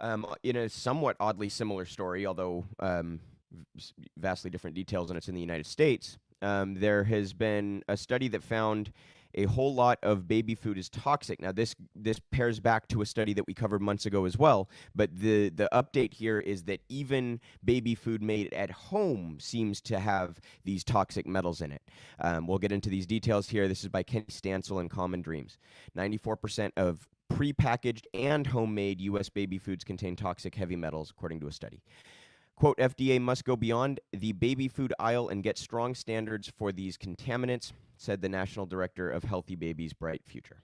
In a somewhat oddly similar story, although vastly different details, and it's in the United States, there has been a study that found a whole lot of baby food is toxic. Now, this pairs back to a study that we covered months ago as well. But the update here is that even baby food made at home seems to have these toxic metals in it. We'll get into these details here. This is by Kenny Stansel and Common Dreams. 94% of prepackaged and homemade U.S. baby foods contain toxic heavy metals, according to a study. Quote, FDA must go beyond the baby food aisle and get strong standards for these contaminants, said the National Director of Healthy Babies' Bright Future.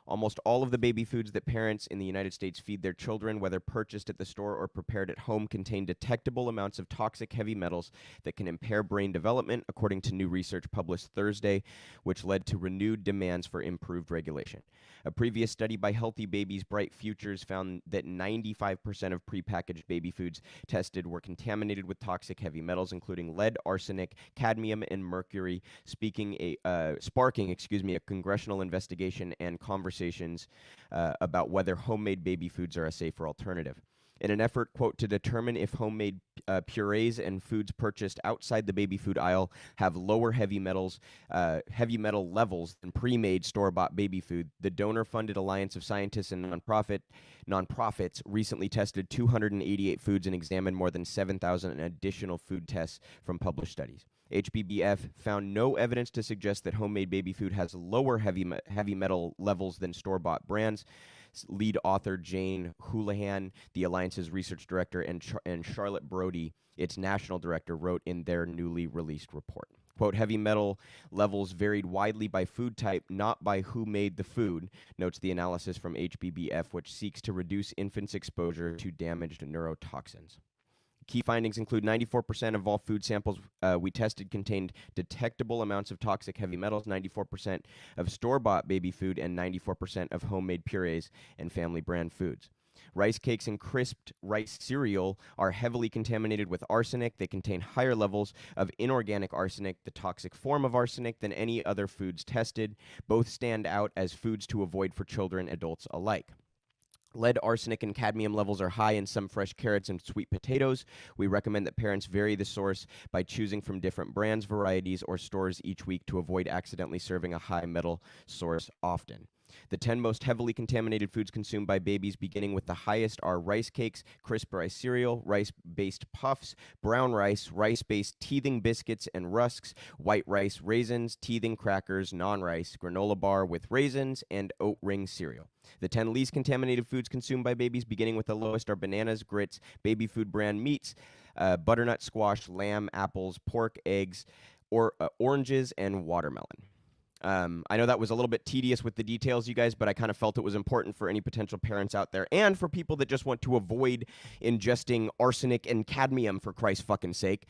Almost all of the baby foods that parents in the United States feed their children, whether purchased at the store or prepared at home, contain detectable amounts of toxic heavy metals that can impair brain development, according to new research published Thursday, which led to renewed demands for improved regulation. A previous study by Healthy Babies' Bright Futures found that 95% of prepackaged baby foods tested were contaminated with toxic heavy metals, including lead, arsenic, cadmium, and mercury, sparking a congressional investigation and conversations about whether homemade baby foods are a safer alternative. In an effort, quote, to determine if homemade purees and foods purchased outside the baby food aisle have lower heavy metal levels than pre-made store-bought baby food, the donor-funded Alliance of Scientists and nonprofits recently tested 288 foods and examined more than 7,000 additional food tests from published studies. HBBF found no evidence to suggest that homemade baby food has lower heavy metal levels than store-bought brands. Lead author Jane Houlihan, the Alliance's research director, and Charlotte Brody, its national director, wrote in their newly released report. Quote, heavy metal levels varied widely by food type, not by who made the food, notes the analysis from HBBF, which seeks to reduce infants' exposure to damaged neurotoxins. Key findings include 94% of all food samples we tested contained detectable amounts of toxic heavy metals, 94% of store-bought baby food, and 94% of homemade purees and family brand foods. Rice cakes and crisped rice cereal are heavily contaminated with arsenic. They contain higher levels of inorganic arsenic, the toxic form of arsenic, than any other foods tested. Both stand out as foods to avoid for children and adults alike. Lead, arsenic, and cadmium levels are high in some fresh carrots and sweet potatoes. We recommend that parents vary the source by choosing from different brands, varieties, or stores each week to avoid accidentally serving a high metal source often. The 10 most heavily contaminated foods consumed by babies, beginning with the highest, are rice cakes, crisp rice cereal, rice-based puffs, brown rice, rice-based teething biscuits and rusks, white rice, raisins, teething crackers, non-rice, granola bar with raisins, and oat ring cereal. The 10 least contaminated foods consumed by babies, beginning with the lowest, are bananas, grits, baby food brand meats, butternut squash, lamb, apples, pork, eggs, oranges, and watermelon. I know that was a little bit tedious with the details, you guys, but I kind of felt it was important for any potential parents out there and for people that just want to avoid ingesting arsenic and cadmium, for Christ's fucking sake.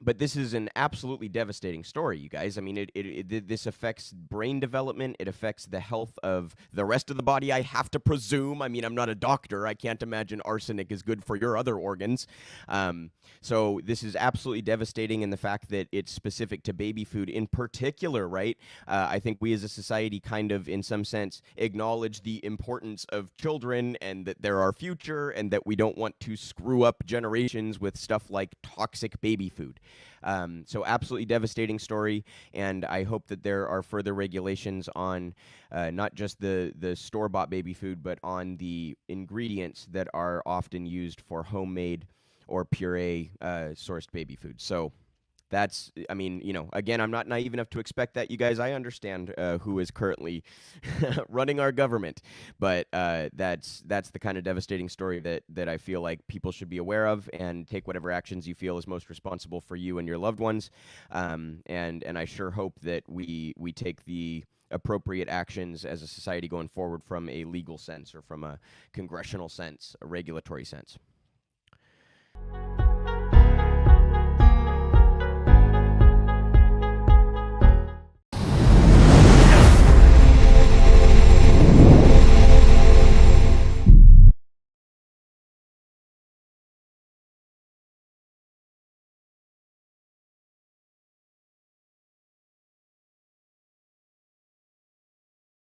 But this is an absolutely devastating story, you guys. I mean, this affects brain development. It affects the health of the rest of the body, I have to presume. I mean, I'm not a doctor. I can't imagine arsenic is good for your other organs. So this is absolutely devastating in the fact that it's specific to baby food in particular, right? I think we as a society kind of, in some sense, acknowledge the importance of children and that they're our future and that we don't want to screw up generations with stuff like toxic baby food. So absolutely devastating story, and I hope that there are further regulations on not just the store-bought baby food, but on the ingredients that are often used for homemade or puree sourced baby food. So that's, I mean, again, I'm not naive enough to expect that, you guys. I understand who is currently running our government, but that's the kind of devastating story that I feel like people should be aware of and take whatever actions you feel is most responsible for you and your loved ones. And I sure hope that we take the appropriate actions as a society going forward from a legal sense or from a congressional sense, a regulatory sense.